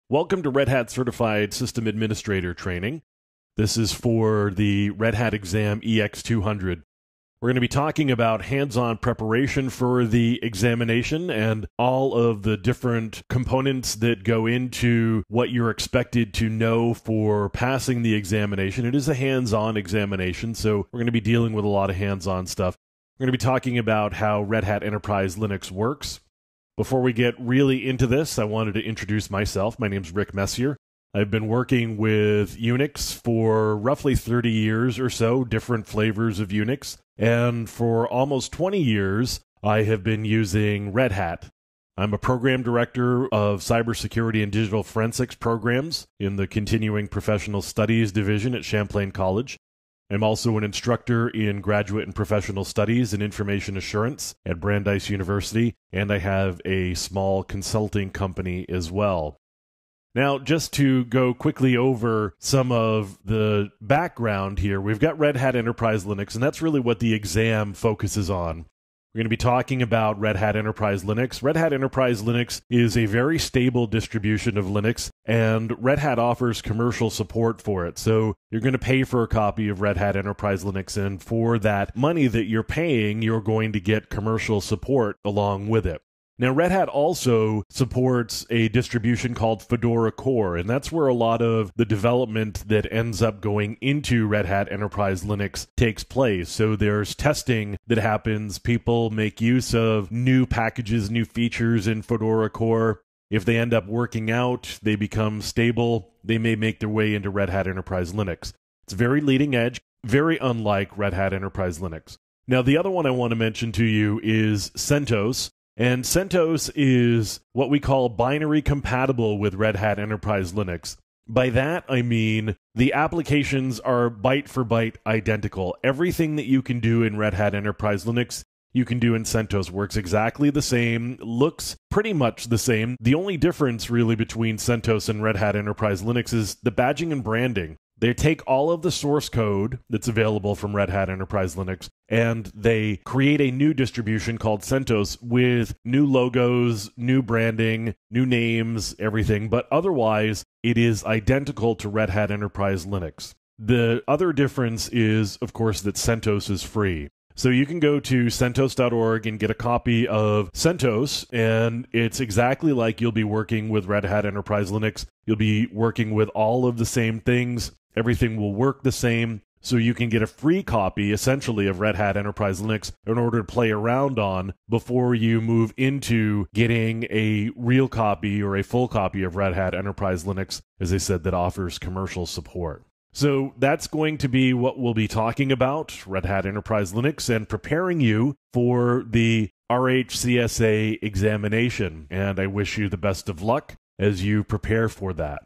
Welcome to Red Hat Certified System Administrator Training. This is for the Red Hat exam EX200. We're going to be talking about hands-on preparation for the examination and all of the different components that go into what you're expected to know for passing the examination. It is a hands-on examination, so we're going to be dealing with a lot of hands-on stuff. We're going to be talking about how Red Hat Enterprise Linux works. Before we get really into this, I wanted to introduce myself. My name's Rick Messier. I've been working with Unix for roughly 30 years or so, different flavors of Unix. And for almost 20 years, I have been using Red Hat. I'm a program director of cybersecurity and digital forensics programs in the Continuing Professional Studies division at Champlain College. I'm also an instructor in graduate and professional studies and information assurance at Brandeis University, and I have a small consulting company as well. Now, just to go quickly over some of the background here, we've got Red Hat Enterprise Linux, and that's really what the exam focuses on. We're going to be talking about Red Hat Enterprise Linux. Red Hat Enterprise Linux is a very stable distribution of Linux, and Red Hat offers commercial support for it. So you're going to pay for a copy of Red Hat Enterprise Linux, and for that money that you're paying, you're going to get commercial support along with it. Now, Red Hat also supports a distribution called Fedora Core, and that's where a lot of the development that ends up going into Red Hat Enterprise Linux takes place. So there's testing that happens. People make use of new packages, new features in Fedora Core. If they end up working out, they become stable, they may make their way into Red Hat Enterprise Linux. It's very leading edge, very unlike Red Hat Enterprise Linux. Now, the other one I want to mention to you is CentOS. And CentOS is what we call binary compatible with Red Hat Enterprise Linux. By that, I mean the applications are byte for byte identical. Everything that you can do in Red Hat Enterprise Linux, you can do in CentOS. Works exactly the same, looks pretty much the same. The only difference really between CentOS and Red Hat Enterprise Linux is the badging and branding. They take all of the source code that's available from Red Hat Enterprise Linux, and they create a new distribution called CentOS with new logos, new branding, new names, everything. But otherwise, it is identical to Red Hat Enterprise Linux. The other difference is, of course, that CentOS is free. So you can go to CentOS.org and get a copy of CentOS, and it's exactly like you'll be working with Red Hat Enterprise Linux. You'll be working with all of the same things. Everything will work the same. So you can get a free copy, essentially, of Red Hat Enterprise Linux in order to play around on before you move into getting a real copy or a full copy of Red Hat Enterprise Linux, as I said, that offers commercial support. So that's going to be what we'll be talking about, Red Hat Enterprise Linux, and preparing you for the RHCSA examination. And I wish you the best of luck as you prepare for that.